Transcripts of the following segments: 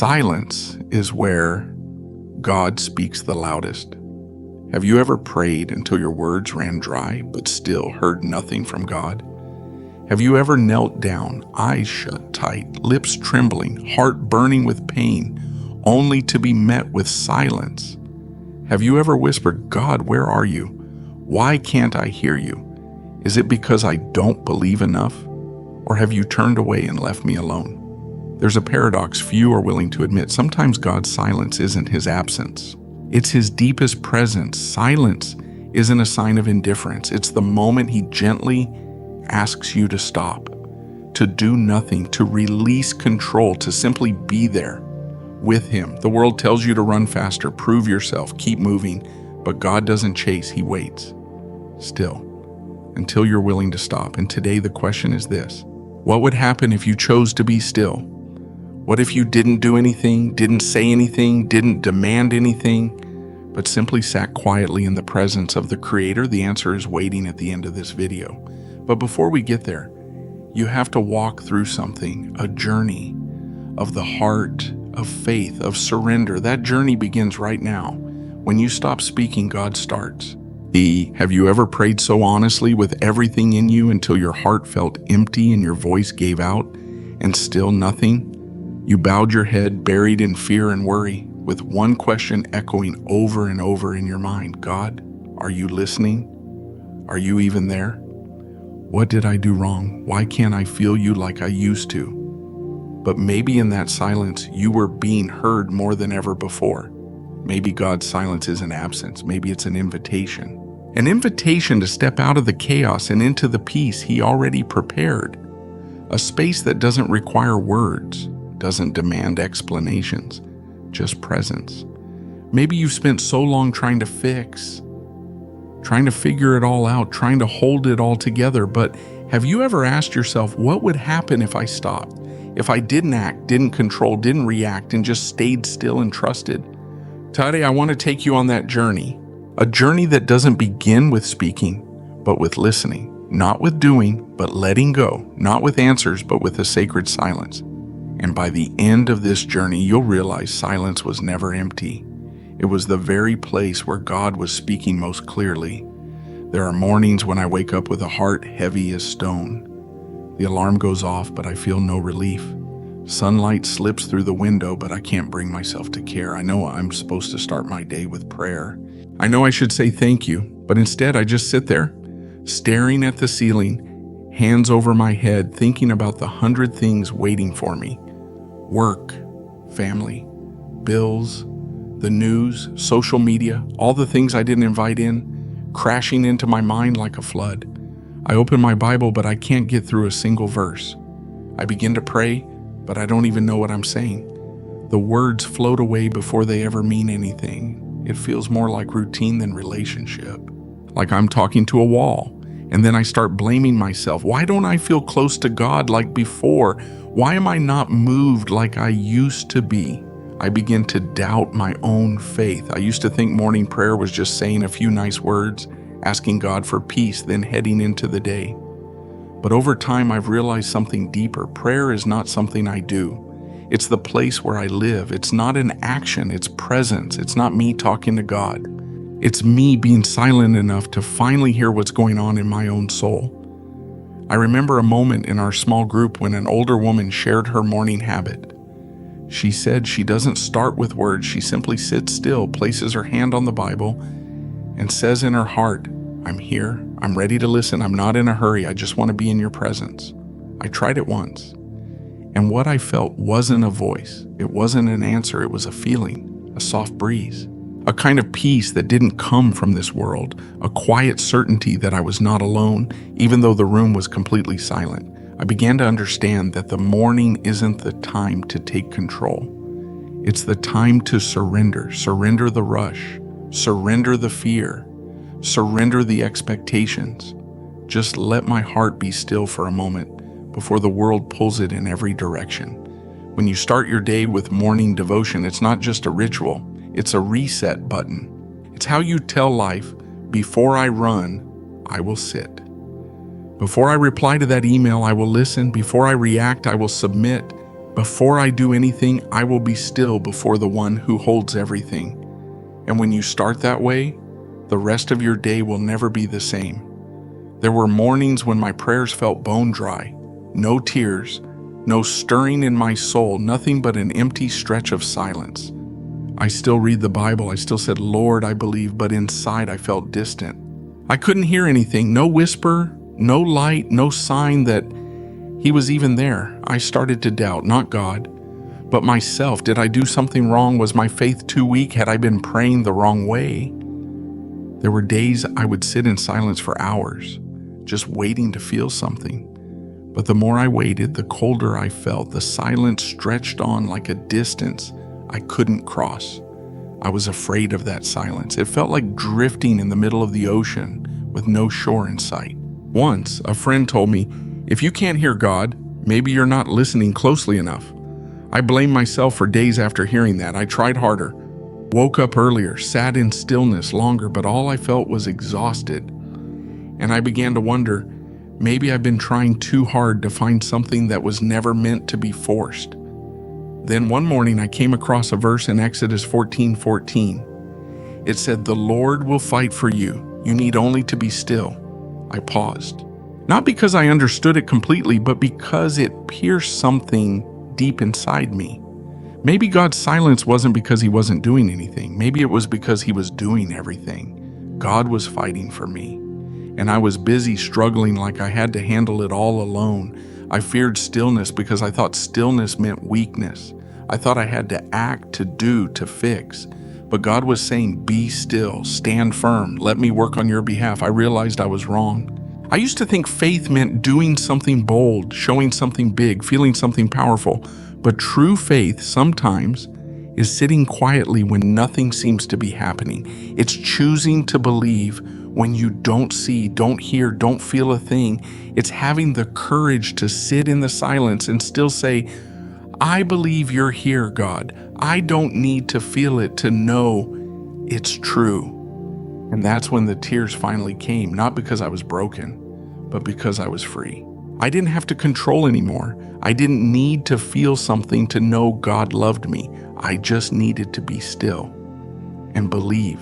Silence is where God speaks the loudest. Have you ever prayed until your words ran dry but still heard nothing from God? Have you ever knelt down, eyes shut tight, lips trembling, heart burning with pain, only to be met with silence? Have you ever whispered, "God, where are you? Why can't I hear you? Is it because I don't believe enough? Or have you turned away and left me alone?" There's a paradox few are willing to admit. Sometimes God's silence isn't his absence. It's his deepest presence. Silence isn't a sign of indifference. It's the moment he gently asks you to stop, to do nothing, to release control, to simply be there with him. The world tells you to run faster, prove yourself, keep moving, but God doesn't chase, he waits. Still, until you're willing to stop. And today the question is this: what would happen if you chose to be still? What if you didn't do anything, didn't say anything, didn't demand anything, but simply sat quietly in the presence of the Creator? The answer is waiting at the end of this video. But before we get there, you have to walk through something, a journey of the heart, of faith, of surrender. That journey begins right now. When you stop speaking, God starts. Have you ever prayed so honestly with everything in you until your heart felt empty and your voice gave out and still nothing? You bowed your head, buried in fear and worry, with one question echoing over and over in your mind: God, are you listening? Are you even there? What did I do wrong? Why can't I feel you like I used to? But maybe in that silence, you were being heard more than ever before. Maybe God's silence isn't absence. Maybe it's an invitation. An invitation to step out of the chaos and into the peace he already prepared. A space that doesn't require words, doesn't demand explanations, just presence. Maybe you've spent so long trying to fix, trying to figure it all out, trying to hold it all together, but have you ever asked yourself, what would happen if I stopped? If I didn't act, didn't control, didn't react, and just stayed still and trusted? Today, I want to take you on that journey. A journey that doesn't begin with speaking, but with listening. Not with doing, but letting go. Not with answers, but with a sacred silence. And by the end of this journey, you'll realize silence was never empty. It was the very place where God was speaking most clearly. There are mornings when I wake up with a heart heavy as stone. The alarm goes off, but I feel no relief. Sunlight slips through the window, but I can't bring myself to care. I know I'm supposed to start my day with prayer. I know I should say thank you, but instead I just sit there, staring at the ceiling, hands over my head, thinking about the 100 things waiting for me. Work, family, bills, the news, social media, all the things I didn't invite in, crashing into my mind like a flood. I open my Bible, but I can't get through a single verse. I begin to pray, but I don't even know what I'm saying. The words float away before they ever mean anything. It feels more like routine than relationship. Like I'm talking to a wall. And then I start blaming myself. Why don't I feel close to God like before? Why am I not moved like I used to be? I begin to doubt my own faith. I used to think morning prayer was just saying a few nice words, asking God for peace, then heading into the day. But over time, I've realized something deeper. Prayer is not something I do. It's the place where I live. It's not an action, it's presence. It's not me talking to God. It's me being silent enough to finally hear what's going on in my own soul. I remember a moment in our small group when an older woman shared her morning habit. She said she doesn't start with words. She simply sits still, places her hand on the Bible, and says in her heart, "I'm here. I'm ready to listen. I'm not in a hurry. I just want to be in your presence." I tried it once, and what I felt wasn't a voice. It wasn't an answer. It was a feeling, a soft breeze. A kind of peace that didn't come from this world, a quiet certainty that I was not alone, even though the room was completely silent. I began to understand that the morning isn't the time to take control. It's the time to surrender. Surrender the rush. Surrender the fear. Surrender the expectations. Just let my heart be still for a moment before the world pulls it in every direction. When you start your day with morning devotion, it's not just a ritual. It's a reset button. It's how you tell life, before I run, I will sit. Before I reply to that email, I will listen. Before I react, I will submit. Before I do anything, I will be still before the one who holds everything. And when you start that way, the rest of your day will never be the same. There were mornings when my prayers felt bone dry, no tears, no stirring in my soul, nothing but an empty stretch of silence. I still read the Bible, I still said, Lord, I believe, but inside I felt distant. I couldn't hear anything, no whisper, no light, no sign that He was even there. I started to doubt, not God, but myself. Did I do something wrong? Was my faith too weak? Had I been praying the wrong way? There were days I would sit in silence for hours, just waiting to feel something. But the more I waited, the colder I felt. The silence stretched on like a distance I couldn't cross. I was afraid of that silence. It felt like drifting in the middle of the ocean with no shore in sight. Once, a friend told me, if you can't hear God, maybe you're not listening closely enough. I blamed myself for days after hearing that. I tried harder, woke up earlier, sat in stillness longer, but all I felt was exhausted. And I began to wonder, maybe I've been trying too hard to find something that was never meant to be forced. Then one morning I came across a verse in Exodus 14:14. It said, "The Lord will fight for you. You need only to be still." I paused. Not because I understood it completely, but because it pierced something deep inside me. Maybe God's silence wasn't because He wasn't doing anything. Maybe it was because He was doing everything. God was fighting for me. And I was busy struggling like I had to handle it all alone. I feared stillness because I thought stillness meant weakness. I thought I had to act, to do, to fix. But God was saying, be still, stand firm, let me work on your behalf. I realized I was wrong. I used to think faith meant doing something bold, showing something big, feeling something powerful. But true faith sometimes is sitting quietly when nothing seems to be happening. It's choosing to believe when you don't see, don't hear, don't feel a thing. It's having the courage to sit in the silence and still say, I believe you're here, God. I don't need to feel it to know it's true. And that's when the tears finally came, not because I was broken, but because I was free. I didn't have to control anymore. I didn't need to feel something to know God loved me. I just needed to be still and believe.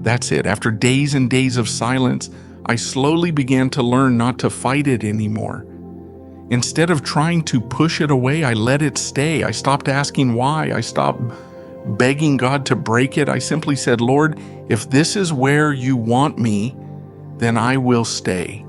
That's it. After days and days of silence, I slowly began to learn not to fight it anymore. Instead of trying to push it away, I let it stay. I stopped asking why. I stopped begging God to break it. I simply said, Lord, if this is where you want me, then I will stay.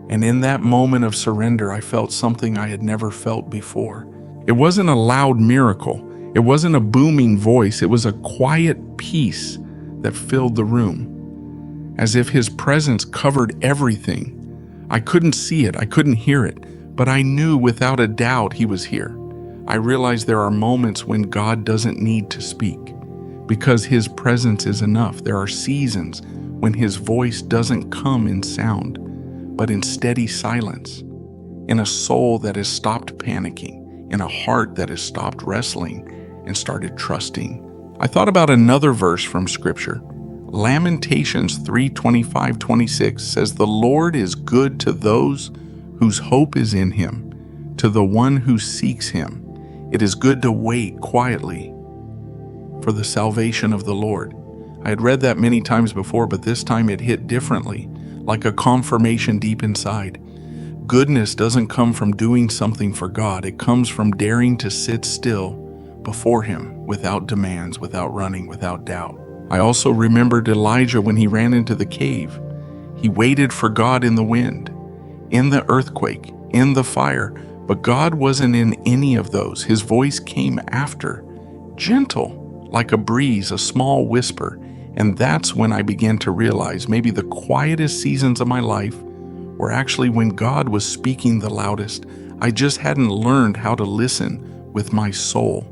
And in that moment of surrender, I felt something I had never felt before. It wasn't a loud miracle. It wasn't a booming voice. It was a quiet peace that filled the room, as if His presence covered everything. I couldn't see it. I couldn't hear it. But I knew without a doubt He was here. I realized there are moments when God doesn't need to speak because His presence is enough. There are seasons when His voice doesn't come in sound, but in steady silence, in a soul that has stopped panicking, in a heart that has stopped wrestling and started trusting. I thought about another verse from Scripture. Lamentations 3:25-26 says, "The Lord is good to those whose hope is in Him, to the one who seeks Him. It is good to wait quietly for the salvation of the Lord." I had read that many times before, but this time it hit differently, like a confirmation deep inside. Goodness doesn't come from doing something for God. It comes from daring to sit still before Him without demands, without running, without doubt. I also remembered Elijah when he ran into the cave. He waited for God in the wind, in the earthquake, in the fire, but God wasn't in any of those. His voice came after, gentle, like a breeze, a small whisper. And that's when I began to realize maybe the quietest seasons of my life were actually when God was speaking the loudest. I just hadn't learned how to listen with my soul.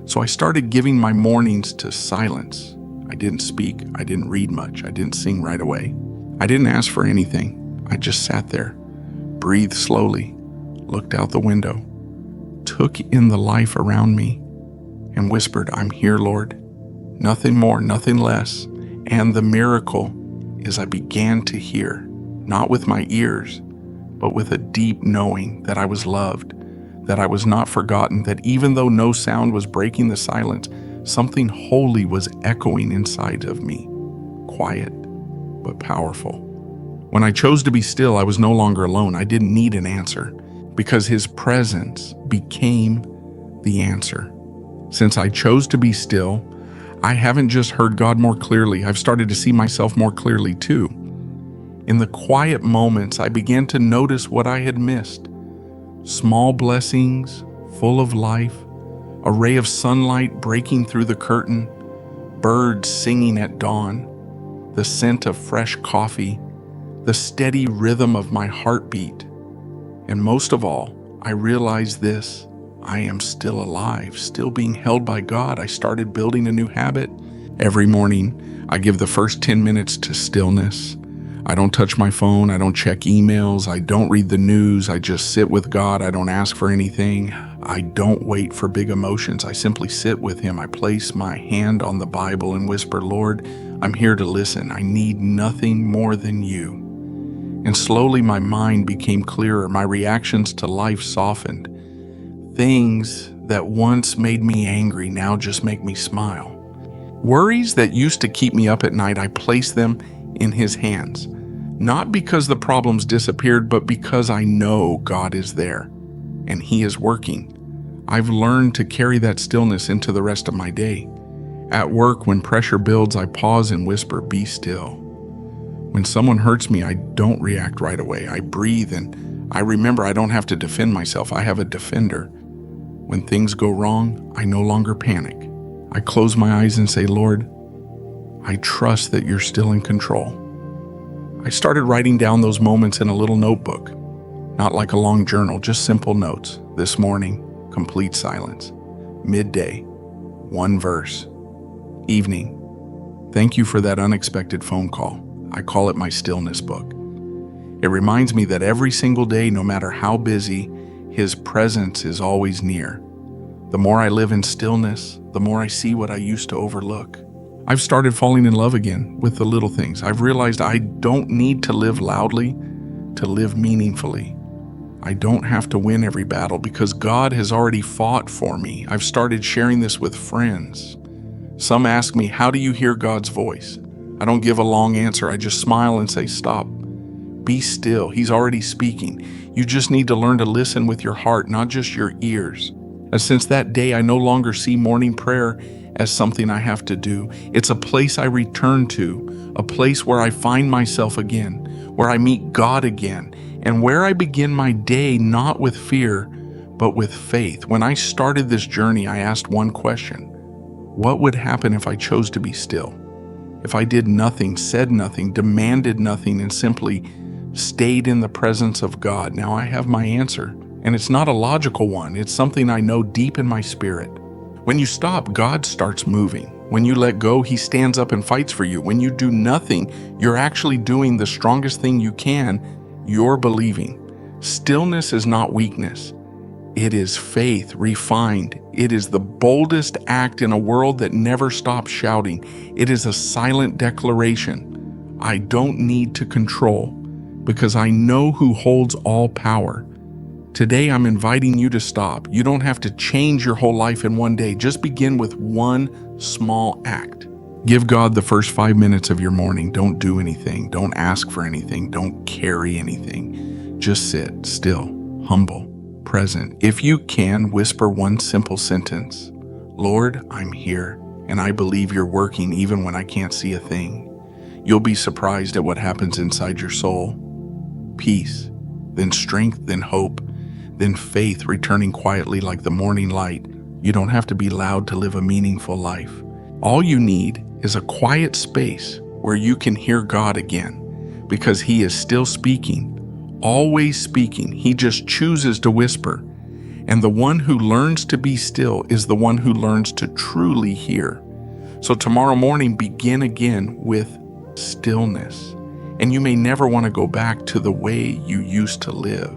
So I started giving my mornings to silence. I didn't speak. I didn't read much. I didn't sing right away. I didn't ask for anything. I just sat there, breathed slowly, looked out the window, took in the life around me, and whispered, "I'm here, Lord." Nothing more, nothing less. And the miracle is I began to hear, not with my ears, but with a deep knowing that I was loved, that I was not forgotten, that even though no sound was breaking the silence, something holy was echoing inside of me, quiet but powerful. When I chose to be still, I was no longer alone. I didn't need an answer, because His presence became the answer. Since I chose to be still, I haven't just heard God more clearly, I've started to see myself more clearly too. In the quiet moments, I began to notice what I had missed. Small blessings, full of life, a ray of sunlight breaking through the curtain, birds singing at dawn, the scent of fresh coffee, the steady rhythm of my heartbeat. And most of all, I realized this: I am still alive, still being held by God. I started building a new habit. Every morning, I give the first 10 minutes to stillness. I don't touch my phone. I don't check emails. I don't read the news. I just sit with God. I don't ask for anything. I don't wait for big emotions. I simply sit with Him. I place my hand on the Bible and whisper, "Lord, I'm here to listen. I need nothing more than You." And slowly my mind became clearer. My reactions to life softened. Things that once made me angry now just make me smile. Worries that used to keep me up at night, I place them in His hands. Not because the problems disappeared, but because I know God is there and He is working. I've learned to carry that stillness into the rest of my day. At work, when pressure builds, I pause and whisper, "Be still." When someone hurts me, I don't react right away. I breathe and I remember I don't have to defend myself. I have a defender. When things go wrong, I no longer panic. I close my eyes and say, "Lord, I trust that You're still in control." I started writing down those moments in a little notebook, not like a long journal, just simple notes. This morning, complete silence. Midday, one verse. Evening, thank you for that unexpected phone call. I call it my stillness book. It reminds me that every single day, no matter how busy, His presence is always near. The more I live in stillness, the more I see what I used to overlook. I've started falling in love again with the little things. I've realized I don't need to live loudly to live meaningfully. I don't have to win every battle because God has already fought for me. I've started sharing this with friends. Some ask me, "How do you hear God's voice?" I don't give a long answer. I just smile and say, "Stop. Be still. He's already speaking. You just need to learn to listen with your heart, not just your ears." And since that day, I no longer see morning prayer as something I have to do. It's a place I return to, a place where I find myself again, where I meet God again, and where I begin my day not with fear, but with faith. When I started this journey, I asked one question: what would happen if I chose to be still? If I did nothing, said nothing, demanded nothing, and simply stayed in the presence of God? Now I have my answer, and it's not a logical one. It's something I know deep in my spirit. When you stop, God starts moving. When you let go, He stands up and fights for you. When you do nothing, you're actually doing the strongest thing you can. You're believing. Stillness is not weakness. It is faith refined. It is the boldest act in a world that never stops shouting. It is a silent declaration. I don't need to control because I know who holds all power. Today, I'm inviting you to stop. You don't have to change your whole life in one day. Just begin with one small act. Give God the first 5 minutes of your morning. Don't do anything. Don't ask for anything. Don't carry anything. Just sit still, humble, present. If you can, whisper one simple sentence: "Lord, I'm here, and I believe You're working even when I can't see a thing." You'll be surprised at what happens inside your soul. Peace, then strength, then hope, then faith returning quietly like the morning light. You don't have to be loud to live a meaningful life. All you need is a quiet space where you can hear God again, because He is still speaking, always speaking. He just chooses to whisper. And the one who learns to be still is the one who learns to truly hear. So tomorrow morning, begin again with stillness. And you may never want to go back to the way you used to live.